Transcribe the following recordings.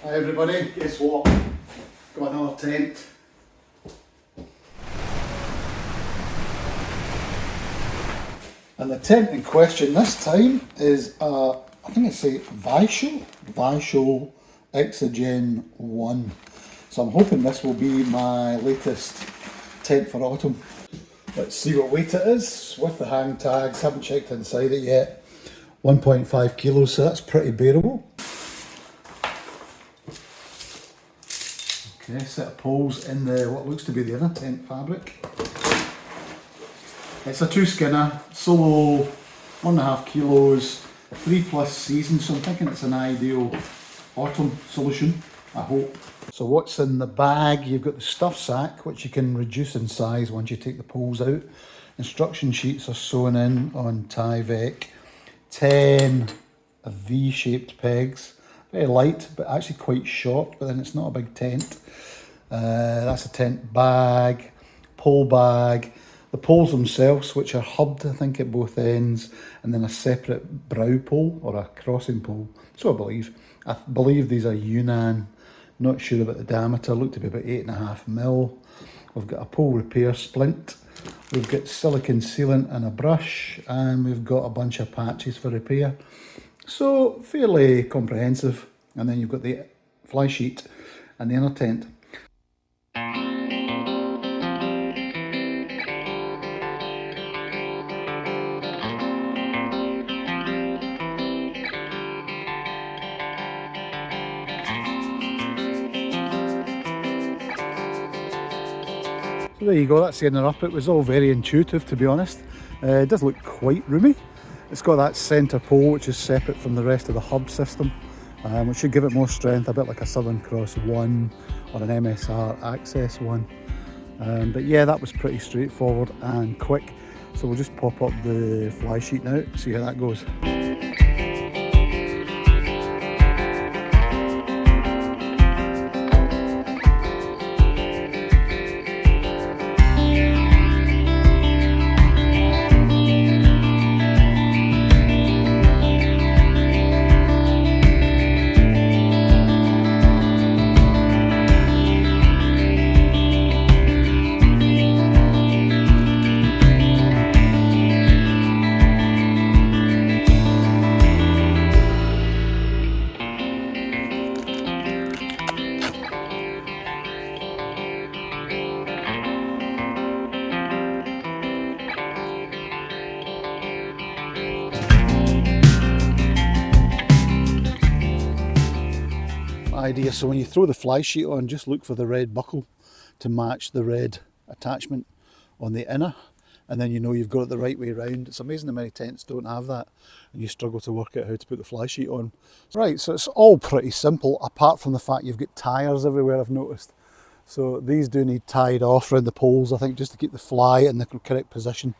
Hi everybody, guess what? Got another tent. And the tent in question this time is I think it's a Wechsel Exogen 1. So I'm hoping this will be my latest tent for autumn. Let's see what weight it is with the hang tags. Haven't checked inside it yet. 1.5 kilos, so that's pretty bearable. Okay, set of poles in the what looks to be the inner tent fabric. It's a 2 skinner, solo 1.5 kilos, 3+ seasons, so I'm thinking it's an ideal autumn solution, I hope. So what's in the bag? You've got the stuff sack, which you can reduce in size once you take the poles out. Instruction sheets are sewn in on Tyvek. 10 V-shaped pegs, very light but actually quite short, but then it's not a big tent. That's a tent bag, pole bag, the poles themselves, which are hubbed I think at both ends, and then a separate brow pole or a crossing pole, so I believe these are Yunnan, not sure about the diameter, look to be about 8.5mm. We've got a pole repair splint, we've got silicone sealant and a brush, and we've got a bunch of patches for repair. So fairly comprehensive. And then you've got the fly sheet and the inner tent. So there you go, that's the inner up. It was all very intuitive, to be honest. It does look quite roomy. It's got that centre pole which is separate from the rest of the hub system, which should give it more strength, a bit like a Southern Cross 1 or an MSR Access 1. But yeah, that was pretty straightforward and quick. So we'll just pop up the fly sheet now, see how that goes. Idea. So when you throw the fly sheet on, just look for the red buckle to match the red attachment on the inner, and then you know you've got it the right way around. It's amazing how many tents don't have that and you struggle to work out how to put the fly sheet on. Right, so it's all pretty simple apart from the fact you've got tyres everywhere, I've noticed. So these do need tied off around the poles, I think, just to keep the fly in the correct position.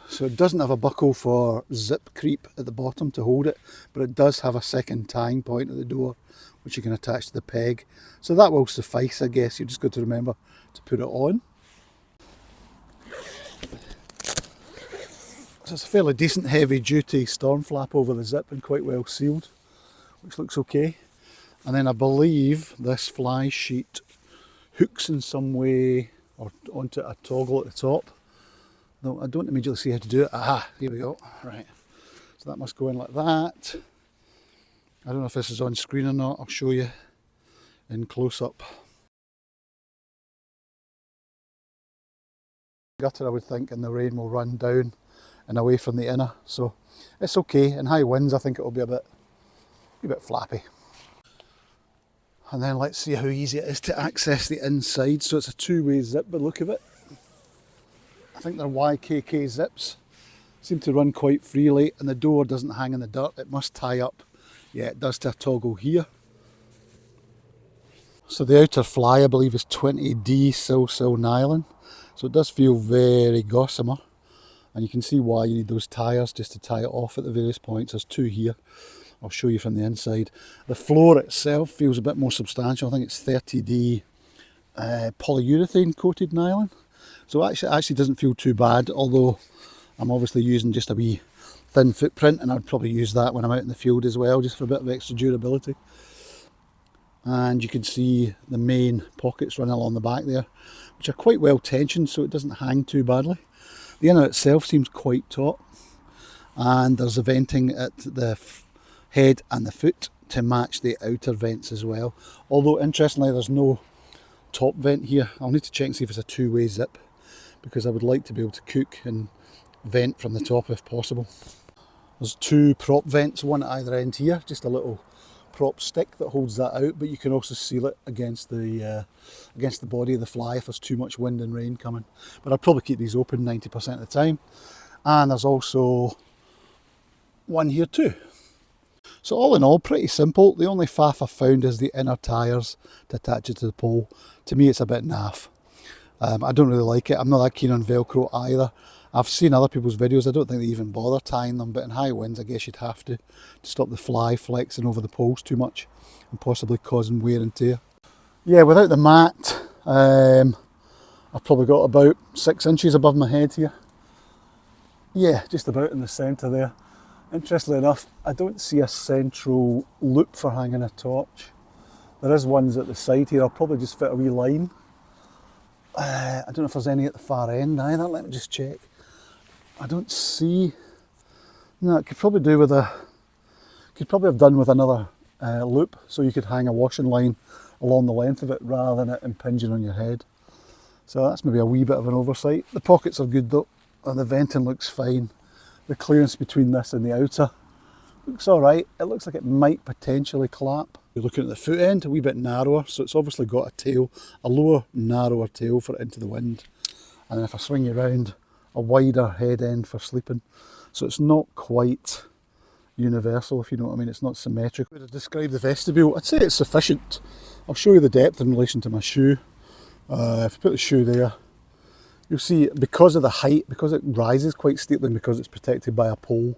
So it doesn't have a buckle for zip creep at the bottom to hold it, but it does have a second tying point at the door which you can attach to the peg. So that will suffice, I guess. You've just got to remember to put it on. So it's a fairly decent heavy duty storm flap over the zip and quite well sealed, which looks okay. And then I believe this fly sheet hooks in some way or onto a toggle at the top. Though I don't immediately see how to do it. Aha, here we go. Right. So that must go in like that. I don't know if this is on screen or not, I'll show you in close up. Gutter, I would think, and the rain will run down and away from the inner, so it's okay. In high winds I think it will be a bit flappy. And then let's see how easy it is to access the inside. So it's a two-way zip by the look of it. I think they're YKK zips, seem to run quite freely, and the door doesn't hang in the dirt, it must tie up. Yeah, it does to a toggle here. So the outer fly I believe is 20D sil nylon, so it does feel very gossamer, and you can see why you need those tyres just to tie it off at the various points. There's 2 here, I'll show you from the inside. The floor itself feels a bit more substantial. I think it's 30D polyurethane coated nylon, so it actually doesn't feel too bad, although I'm obviously using just a wee thin footprint, and I'd probably use that when I'm out in the field as well, just for a bit of extra durability. and you can see the main pockets running along the back there, which are quite well tensioned so it doesn't hang too badly. The inner itself seems quite taut, and there's a venting at the head and the foot to match the outer vents as well. Although interestingly there's no top vent here. I'll need to check and see if it's a two-way zip, because I would like to be able to cook and vent from the top if possible. There's two prop vents, one at either end here, just a little prop stick that holds that out, but you can also seal it against the body of the fly if there's too much wind and rain coming. But I'd probably keep these open 90% of the time. And there's also one here too. So all in all, pretty simple. The only faff I've found is the inner tyres to attach it to the pole. To me it's a bit naff. I don't really like it. I'm not that keen on Velcro either. I've seen other people's videos, I don't think they even bother tying them, but in high winds I guess you'd have to stop the fly flexing over the poles too much and possibly causing wear and tear. Yeah, without the mat, I've probably got about 6 inches above my head here. Yeah, just about in the centre there. Interestingly enough, I don't see a central loop for hanging a torch. There is ones at the side here. I'll probably just fit a wee line. I don't know if there's any at the far end either. Let me just check. I don't see. No, it could probably do with a. Could probably have done with another loop, so you could hang a washing line along the length of it rather than it impinging on your head. So that's maybe a wee bit of an oversight. The pockets are good though, and the venting looks fine. The clearance between this and the outer looks alright. It looks like it might potentially clap. You're looking at the foot end, a wee bit narrower, so it's obviously got a tail, a lower, narrower tail for into the wind. And then if I swing you around, a wider head end for sleeping. So it's not quite universal, if you know what I mean. It's not symmetrical. To describe the vestibule, I'd say it's sufficient. I'll show you the depth in relation to my shoe. If I put the shoe there, you'll see because of the height, because it rises quite steeply and because it's protected by a pole,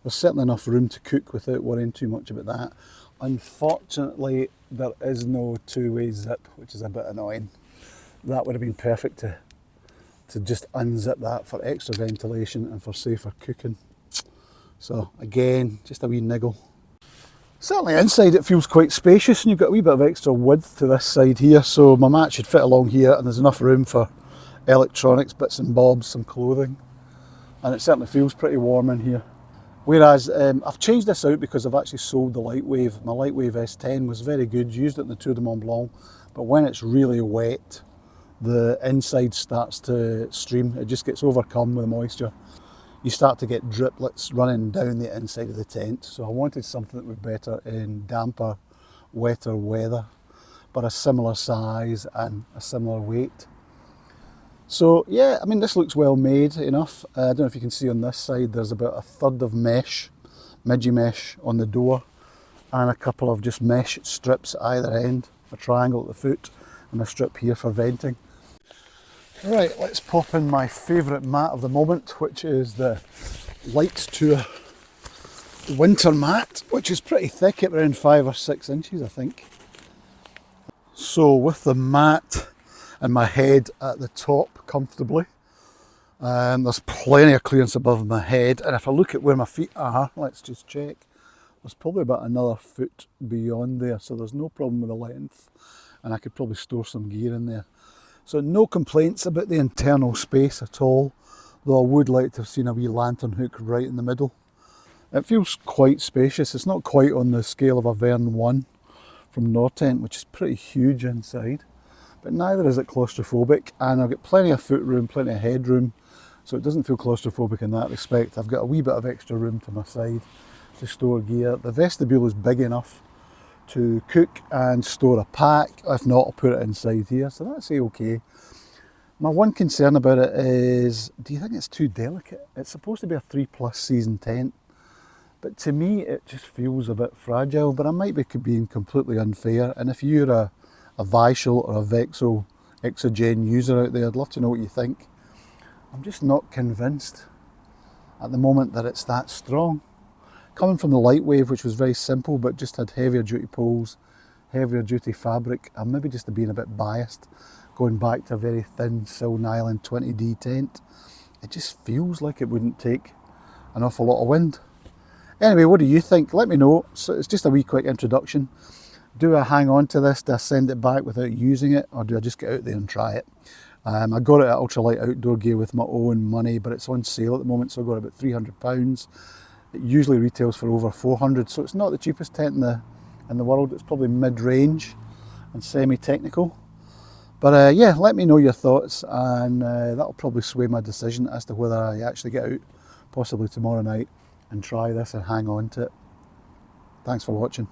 there's certainly enough room to cook without worrying too much about that. Unfortunately, there is no two-way zip, which is a bit annoying. That would have been perfect to just unzip that for extra ventilation and for safer cooking. So again, just a wee niggle. Certainly inside it feels quite spacious, and you've got a wee bit of extra width to this side here, so my mat should fit along here, and there's enough room for electronics, bits and bobs, some clothing, and it certainly feels pretty warm in here. Whereas I've changed this out because I've actually sold the Lightwave. My Lightwave S10 was very good, used it in the Tour de Mont Blanc, but when it's really wet, the inside starts to stream. It just gets overcome with moisture. You start to get driplets running down the inside of the tent. So I wanted something that would be better in damper, wetter weather, but a similar size and a similar weight. So yeah, I mean, this looks well made enough. I don't know if you can see on this side, there's about a third of mesh, midgie mesh on the door, and a couple of just mesh strips at either end, a triangle at the foot and a strip here for venting. Right, let's pop in my favourite mat of the moment, which is the Light Tour winter mat, which is pretty thick at around 5 or 6 inches, I think. So with the mat and my head at the top comfortably, there's plenty of clearance above my head, and if I look at where my feet are, let's just check, there's probably about another foot beyond there, so there's no problem with the length, and I could probably store some gear in there. So no complaints about the internal space at all, though I would like to have seen a wee lantern hook right in the middle. It feels quite spacious. It's not quite on the scale of a Verne 1 from Nortent, which is pretty huge inside, but neither is it claustrophobic, and I've got plenty of foot room, plenty of headroom, so it doesn't feel claustrophobic in that respect. I've got a wee bit of extra room to my side to store gear. The vestibule is big enough to cook and store a pack. If not, I'll put it inside here, so that's okay. My one concern about it is, do you think it's too delicate? It's supposed to be a 3+ season tent, but to me it just feels a bit fragile, but I might be being completely unfair, and if you're a Wechsel or a Wechsel Exogen user out there, I'd love to know what you think. I'm just not convinced at the moment that it's that strong. Coming from the Lightwave, which was very simple but just had heavier duty poles, heavier duty fabric, I'm maybe just being a bit biased, going back to a very thin Sil Nylon 20D tent. It just feels like it wouldn't take an awful lot of wind. Anyway, what do you think? Let me know. So it's just a wee quick introduction. Do I hang on to this? Do I send it back without using it, or do I just get out there and try it? I got it at Ultralight Outdoor Gear with my own money, but it's on sale at the moment, so I got it about £300. It usually retails for over 400, so it's not the cheapest tent in the world. It's probably mid-range and semi-technical. But yeah, let me know your thoughts, and that'll probably sway my decision as to whether I actually get out, possibly tomorrow night, and try this and hang on to it. Thanks for watching.